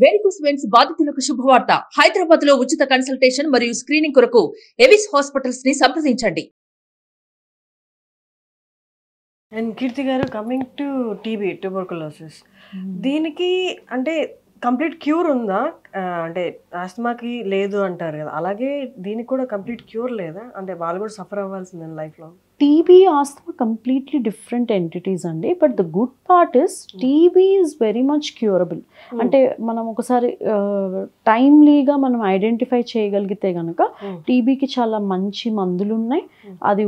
Varicose veins బాధితులకు శుభవార్త. హైదరాబాద్ లో ఉచిత కన్సల్టేషన్ మరియు స్క్రీనింగ్ కొరకు ఎవిస్ హాస్పిటల్స్ ని సంప్రదించండి. అండ్ కీర్తి గారు, కమింగ్ టు టీబీ, ట్యూబర్కులోసిస్, దీనికి అంటే కంప్లీట్ క్యూర్ ఉందా? అంటే ఆస్తమాకి లేదు అంటారు కదా, అలాగే దీనికి కూడా కంప్లీట్ క్యూర్ లేదా? అంటే వాళ్ళు కూడా సఫర్ అవ్వాల్సిందే లైఫ్లో. TB, asthma completely different entities అండి. But the good part is TB is very much curable. అంటే మనం ఒకసారి టైమ్లీగా మనం ఐడెంటిఫై చేయగలిగితే కనుక టీబీకి చాలా మంచి మందులు ఉన్నాయి. అది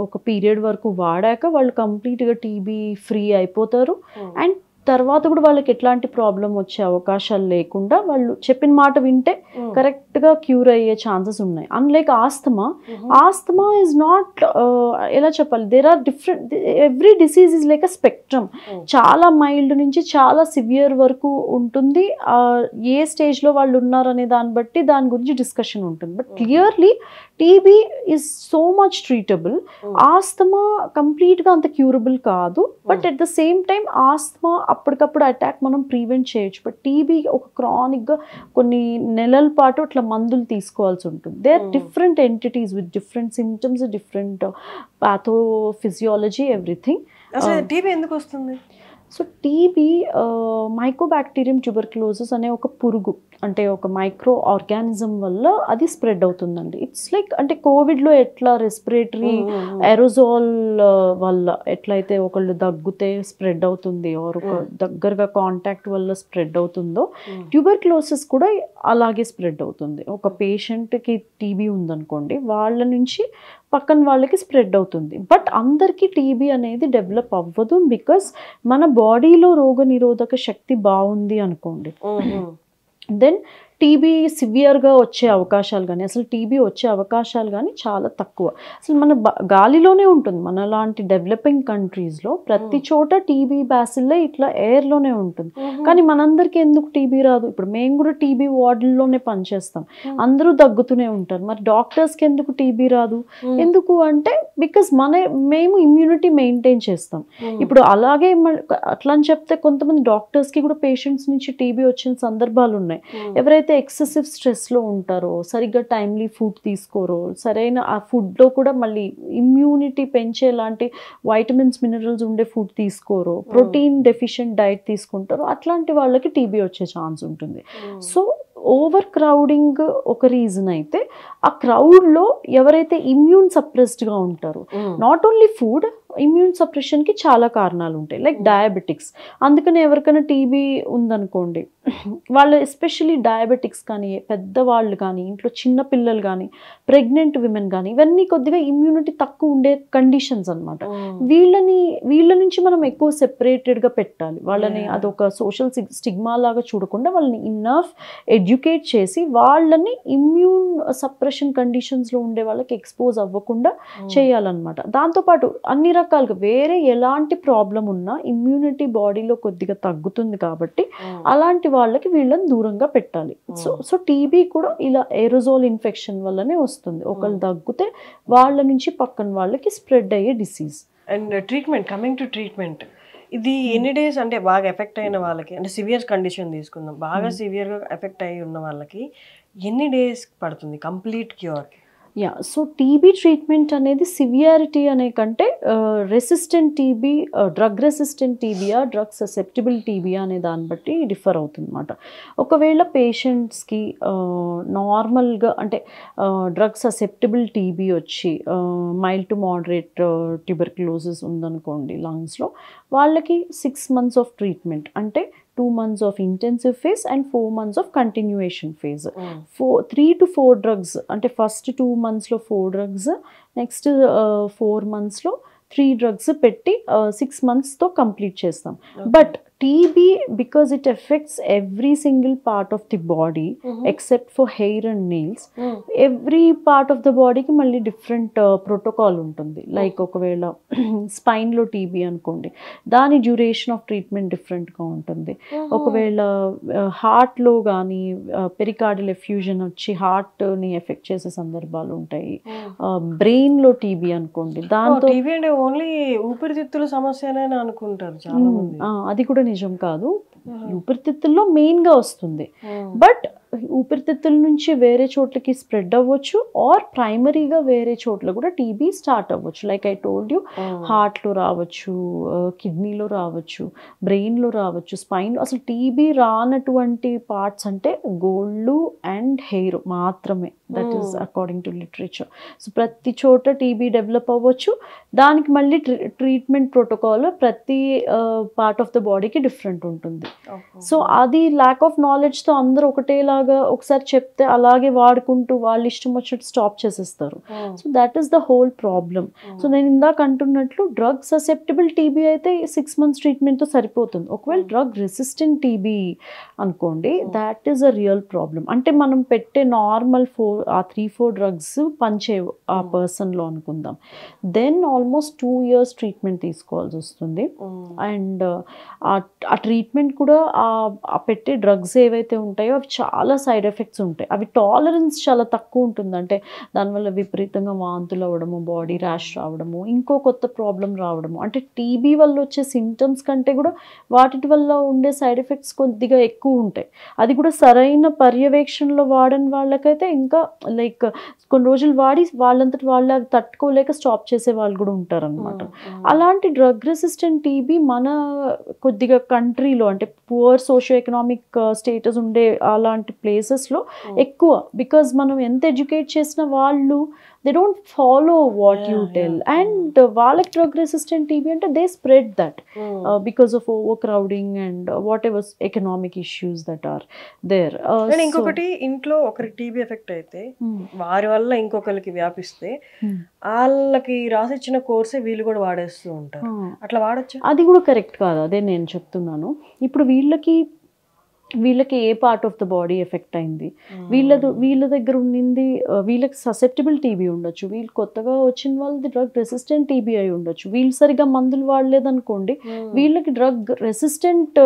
ఒక పీరియడ్ వరకు వాడాక వాళ్ళు కంప్లీట్గా టీబీ ఫ్రీ అయిపోతారు. అండ్ తర్వాత కూడా వాళ్ళకి ఎట్లాంటి ప్రాబ్లం వచ్చే అవకాశాలు లేకుండా వాళ్ళు చెప్పిన మాట వింటే కరెక్ట్గా క్యూర్ అయ్యే ఛాన్సెస్ ఉన్నాయి. అన్లైక్ ఆస్తమా ఈజ్ నాట్, ఎలా చెప్పాలి, there are different, every disease is like a spectrum. చాలా మైల్డ్ నుంచి చాలా సివియర్ వరకు ఉంటుంది. ఏ స్టేజ్లో వాళ్ళు ఉన్నారనే దాన్ని బట్టి దాని గురించి డిస్కషన్ ఉంటుంది. But clearly TB is so much treatable. Asthma కంప్లీట్గా అంత క్యూరబుల్ కాదు. But at the same time asthma అప్పటికప్పుడు అటాక్ మనం ప్రివెంట్ చేయొచ్చు. బట్ టీబీ ఒక క్రానిక్గా కొన్ని నెలల పాటు అట్లా మందులు తీసుకోవాల్సి ఉంటుంది. They are different entities with different symptoms, different pathophysiology, everything. అసలు టీబీ ఎందుకు వస్తుంది? సో టీబీ మైకోబాక్టీరియం ట్యూబర్క్లోసిస్ అనే ఒక పురుగు, అంటే ఒక మైక్రో ఆర్గానిజం వల్ల అది స్ప్రెడ్ అవుతుందండి. ఇట్స్ లైక్, అంటే కోవిడ్లో ఎట్లా రెస్పిరేటరీ ఎరోజాల్ వల్ల ఎట్లయితే ఒకళ్ళు దగ్గుతే స్ప్రెడ్ అవుతుంది, ఆర్ ఒక దగ్గరగా కాంటాక్ట్ వల్ల స్ప్రెడ్ అవుతుందో, ట్యూబర్క్లోసిస్ కూడా అలాగే స్ప్రెడ్ అవుతుంది. ఒక పేషెంట్కి టీబీ ఉందనుకోండి, వాళ్ళ నుంచి పక్కన వాళ్ళకి స్ప్రెడ్ అవుతుంది. బట్ అందరికీ టీబీ అనేది డెవలప్ అవ్వదు, బికాస్ మన బాడీలో రోగ నిరోధక శక్తి బాగుంది అనుకోండి. దెన్ టీబీ సివియర్గా వచ్చే అవకాశాలు కానీ, అసలు టీబీ వచ్చే అవకాశాలు కానీ చాలా తక్కువ. అసలు మన గాలిలోనే ఉంటుంది. మన లాంటి డెవలపింగ్ కంట్రీస్లో ప్రతి చోట టీబీ బ్యాసిల్లే ఇట్లా ఎయిర్లోనే ఉంటుంది. కానీ మనందరికీ ఎందుకు టీబీ రాదు? ఇప్పుడు మేము కూడా టీబీ వార్డుల్లోనే పనిచేస్తాం, అందరూ దగ్గుతూనే ఉంటారు. మరి డాక్టర్స్కి ఎందుకు టీబీ రాదు? ఎందుకు అంటే బికాస్ మేము ఇమ్యూనిటీ మెయింటైన్ చేస్తాం. ఇప్పుడు అలాగే అట్లా అని చెప్తే కొంతమంది డాక్టర్స్కి కూడా పేషెంట్స్ నుంచి టీబీ వచ్చిన సందర్భాలు ఉన్నాయి. ఎవరైతే ఎక్సెసివ్ స్ట్రెస్లో ఉంటారో, సరిగ్గా టైమ్లీ ఫుడ్ తీసుకోరో, సరైన ఆ ఫుడ్లో కూడా మళ్ళీ ఇమ్యూనిటీ పెంచే లాంటి వైటమిన్స్, మినరల్స్ ఉండే ఫుడ్ తీసుకోరో, ప్రోటీన్ డెఫిషియెంట్ డైట్ తీసుకుంటారో, అట్లాంటి వాళ్ళకి టీబీ వచ్చే ఛాన్స్ ఉంటుంది. సో ఓవర్ క్రౌడింగ్ ఒక రీజన్ అయితే, ఆ క్రౌడ్లో ఎవరైతే ఇమ్యూన్ సప్రెస్డ్గా ఉంటారో, నాట్ ఓన్లీ ఫుడ్, ఇమ్యూన్ సప్రెషన్కి చాలా కారణాలు ఉంటాయి, లైక్ డయాబెటిక్స్. అందుకని ఎవరికైనా టీబీ ఉందనుకోండి, వాళ్ళు ఎస్పెషలీ డయాబెటిక్స్ కానీ, పెద్దవాళ్ళు కానీ, ఇంట్లో చిన్న పిల్లలు కానీ, ప్రెగ్నెంట్ విమెన్ కానీ, ఇవన్నీ కొద్దిగా ఇమ్యూనిటీ తక్కువ ఉండే కండిషన్స్ అనమాట. వీళ్ళ నుంచి మనం ఎక్కువ సెపరేటెడ్గా పెట్టాలి వాళ్ళని. అదొక సోషల్ స్టిగ్మా లాగా చూడకుండా వాళ్ళని ఇన్నఫ్ ఎడ్యుకేట్ చేసి వాళ్ళని ఇమ్యూన్ సప్రెషన్ కండిషన్స్లో ఉండే వాళ్ళకి ఎక్స్పోజ్ అవ్వకుండా చేయాలన్నమాట. దాంతోపాటు అన్ని రకాలుగా వేరే ఎలాంటి ప్రాబ్లం ఉన్నా ఇమ్యూనిటీ బాడీలో కొద్దిగా తగ్గుతుంది కాబట్టి అలాంటి వాళ్ళకి వీళ్ళని దూరంగా పెట్టాలి. సో టీబీ కూడా ఇలా ఏరోజోల్ ఇన్ఫెక్షన్ వల్లనే వస్తుంది. ఒకళ్ళు తగ్గితే వాళ్ళ నుంచి పక్కన వాళ్ళకి స్ప్రెడ్ అయ్యే disease. And treatment, coming to treatment, ఇది ఎన్ని డేస్? అంటే బాగా ఎఫెక్ట్ అయిన వాళ్ళకి, అంటే సివియర్ కండిషన్ తీసుకుందాం, బాగా సివియర్గా ఎఫెక్ట్ అయ్యి ఉన్న వాళ్ళకి ఎన్ని డేస్ పడుతుంది కంప్లీట్ క్యూర్కి? సో టీబీ ట్రీట్మెంట్ అనేది సివియారిటీ అనే కంటే రెసిస్టెంట్ టీబీ, డ్రగ్ రెసిస్టెంట్ టీబీయా, డ్రగ్ ససెప్టిబుల్ టీబీయా అనే దాన్ని బట్టి డిఫర్ అవుతుంది అనమాట. ఒకవేళ పేషెంట్స్కి నార్మల్గా, అంటే డ్రగ్ ససెప్టిబుల్ టీబీ వచ్చి మైల్డ్ టు మోడరేట్ ట్యూబర్క్లోసిస్ ఉందనుకోండి లంగ్స్లో, వాళ్ళకి 6 months ఆఫ్ ట్రీట్మెంట్, అంటే 2 months of intensive phase and 4 months of continuation phase. 3 to 4 drugs, అంటే ఫస్ట్ 2 monthsలో 4 drugs, నెక్స్ట్ 4 monthsలో 3 drugs పెట్టి 6 monthsతో కంప్లీట్ చేస్తాం. But TB, because it effects every single part of the body except for hair and nails, every part of the బాడీకి మళ్ళీ different protocol ఉంటుంది. Like ఒకవేళ స్పైన్లో TB అనుకోండి, దాని duration of treatment డిఫరెంట్గా ఉంటుంది. ఒకవేళ హార్ట్లో కానీ పెరికార్డియల్ ఎఫ్యూజన్ వచ్చి హార్ట్ని ఎఫెక్ట్ చేసే సందర్భాలు ఉంటాయి. బ్రెయిన్లో టీబీ అనుకోండి, దాంతో ఓన్లీ ఊపిరితిత్తుల సమస్య అనుకుంటారు చాలా మంది. అది కూడా నిజం కాదు. ఊపిరితిత్తుల్లో మెయిన్గా వస్తుంది. బట్ ఊపిరితిత్తుల నుంచి వేరే చోట్లకి స్ప్రెడ్ అవ్వచ్చు, ఆర్ ప్రైమరీగా వేరే చోట్ల కూడా టీబీ స్టార్ట్ అవ్వచ్చు. లైక్ ఐ టోల్డ్ యూ, హార్ట్లో రావచ్చు, కిడ్నీలో రావచ్చు, బ్రెయిన్లో రావచ్చు, స్పైన్. అసలు టీబీ రానటువంటి పార్ట్స్ అంటే గోళ్ళు అండ్ హెయిర్ మాత్రమే. That is according to literature. So ప్రతి చోట టీబీ డెవలప్ అవ్వచ్చు. దానికి మళ్ళీ ట్రీట్మెంట్ ప్రోటోకాల్ ప్రతి పార్ట్ ఆఫ్ ద బాడీకి డిఫరెంట్ ఉంటుంది. సో అది ల్యాక్ ఆఫ్ నాలెడ్జ్తో అందరూ ఒకటేలాగా ఒకసారి చెప్తే అలాగే వాడుకుంటూ వాళ్ళు ఇష్టం వచ్చినట్టు స్టాప్ చేసేస్తారు. So that is the whole problem. So నేను ఇందాక అంటున్నట్లు డ్రగ్ ససెప్టబుల్ టీబీ అయితే 6 months ట్రీట్మెంట్తో సరిపోతుంది. ఒకవేళ డ్రగ్ రెసిస్టెంట్ టీబీ అనుకోండి, that is a real problem. అంటే మనం పెట్టే నార్మల్ 3-4 drugs పనిచేయవు ఆ పర్సన్లో అనుకుందాం. దెన్ ఆల్మోస్ట్ 2 years ట్రీట్మెంట్ తీసుకోవాల్సి వస్తుంది. అండ్ ఆ ట్రీట్మెంట్ కూడా ఆ పెట్టే డ్రగ్స్ ఏవైతే ఉంటాయో అవి చాలా సైడ్ ఎఫెక్ట్స్ ఉంటాయి. అవి టాలరెన్స్ చాలా తక్కువ ఉంటుంది. అంటే దానివల్ల విపరీతంగా వాంతులు అవ్వడము, బాడీ ర్యాష్ రావడము, ఇంకో కొత్త ప్రాబ్లం రావడము. అంటే టీబీ వల్ల వచ్చే సిమ్టమ్స్ కంటే కూడా వాటి వల్ల ఉండే సైడ్ ఎఫెక్ట్స్ కొద్దిగా ఎక్కువ ఉంటాయి. అది కూడా సరైన పర్యవేక్షణలో వాడని వాళ్ళకైతే ఇంకా లైక్ కొన్ని రోజులు వాడి వాళ్ళంతటి వాళ్ళు అవి తట్టుకోలేక స్టాప్ చేసే వాళ్ళు కూడా ఉంటారనమాట. అలాంటి డ్రగ్ రెసిస్టెంట్ టీబీ మన కొద్దిగా కంట్రీలో అంటే పువర్ సోషియో ఎకనామిక్ స్టేటస్ ఉండే అలాంటి ప్లేసెస్లో ఎక్కువ. బికాజ్ మనం ఎంత ఎడ్యుకేట్ చేసిన వాళ్ళు they don't follow what you tell. And వాళ్ళకి డ్రగ్ రెసిస్టెంట్ టీబీ అంటే they spread that because of overcrowding and whatever economic issues that are there. ఇంకొకటి, ఇంట్లో ఒకరికి టీబీ ఎఫెక్ట్ అయితే వారి వల్ల ఇంకొకరికి వ్యాపిస్తే వాళ్ళకి రాసిచ్చిన కోర్సే వీళ్ళు కూడా వాడేస్తూ ఉంటారు. అట్లా వాడచ్చు? అది కూడా కరెక్ట్ కాదు. అదే నేను చెప్తున్నాను. ఇప్పుడు వీళ్ళకి ఏ part of the body affect అయింది, వీళ్ళ దగ్గర ఉండింది, వీళ్ళకి ససెప్టబుల్ టీబీ ఉండొచ్చు, వీళ్ళు కొత్తగా వచ్చిన వాళ్ళది డ్రగ్ రెసిస్టెంట్ టీబీ అయి ఉండొచ్చు. వీళ్ళు సరిగా మందులు వాడలేదనుకోండి, వీళ్ళకి డ్రగ్ రెసిస్టెంట్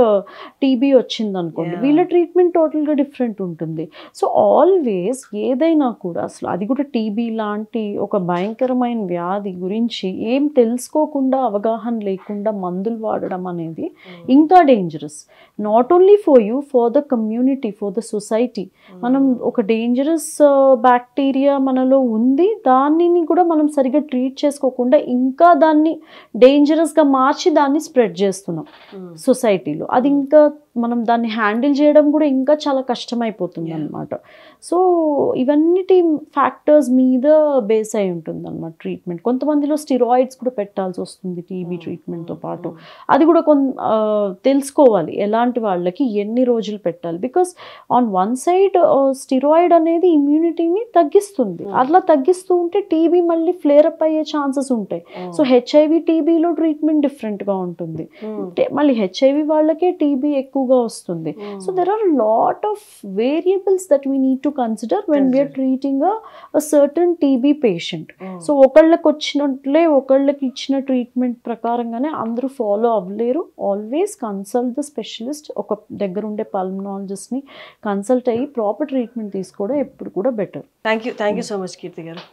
టీబీ వచ్చింది అనుకోండి, వీళ్ళ ట్రీట్మెంట్ టోటల్గా డిఫరెంట్ ఉంటుంది. సో ఆల్వేస్ ఏదైనా కూడా అసలు అది కూడా టీబీ లాంటి ఒక భయంకరమైన వ్యాధి గురించి ఏం తెలుసుకోకుండా అవగాహన లేకుండా మందులు వాడడం అనేది ఇంకా dangerous. Not only for you, for the community, for the society. మనం ఒక డేంజరస్ బ్యాక్టీరియా మనలో ఉంది, దానిని కూడా మనం సరిగ్గా ట్రీట్ చేసుకోకుండా ఇంకా దాన్ని డేంజరస్గా మార్చి దాన్ని స్ప్రెడ్ చేస్తున్నాం సొసైటీలో. అది ఇంకా మనం దాన్ని హ్యాండిల్ చేయడం కూడా ఇంకా చాలా కష్టమైపోతుంది అనమాట. సో ఇవన్నిటి ఫ్యాక్టర్స్ మీద బేస్ అయి ఉంటుంది అనమాట ట్రీట్మెంట్. కొంతమందిలో స్టిరాయిడ్స్ కూడా పెట్టాల్సి వస్తుంది టీబీ ట్రీట్మెంట్తో పాటు. అది కూడా తెలుసుకోవాలి ఎలాంటి వాళ్ళకి ఎన్ని రోజులు పెట్టాలి. Because on one side steroid అనేది ఇమ్యూనిటీని తగ్గిస్తుంది. అట్లా తగ్గిస్తూ ఉంటే టీబీ మళ్ళీ ఫ్లేరప్ అయ్యే ఛాన్సెస్ ఉంటాయి. సో హెచ్ఐవి టీబీలో ట్రీట్మెంట్ డిఫరెంట్గా ఉంటుంది. మళ్ళీ హెచ్ఐవి వాళ్ళకే టీబీ ఎక్కువగా వస్తుంది. So there are lot of variables that we need to consider when we are treating a certain TB patient. So ఒకళ్ళకి వచ్చినట్లే ఒకళ్ళకి ఇచ్చిన ట్రీట్మెంట్ ప్రకారంగానే అందరూ ఫాలో అవ్వలేరు. Always consult the specialist. ఒక దగ్గర ఉండే పల్మనాలజిస్ట్ని కన్సల్ట్ అయ్యి ప్రాపర్ ట్రీట్మెంట్ తీసుకోవడం ఎప్పుడు కూడా better. Thank you so much Keerthi గారు.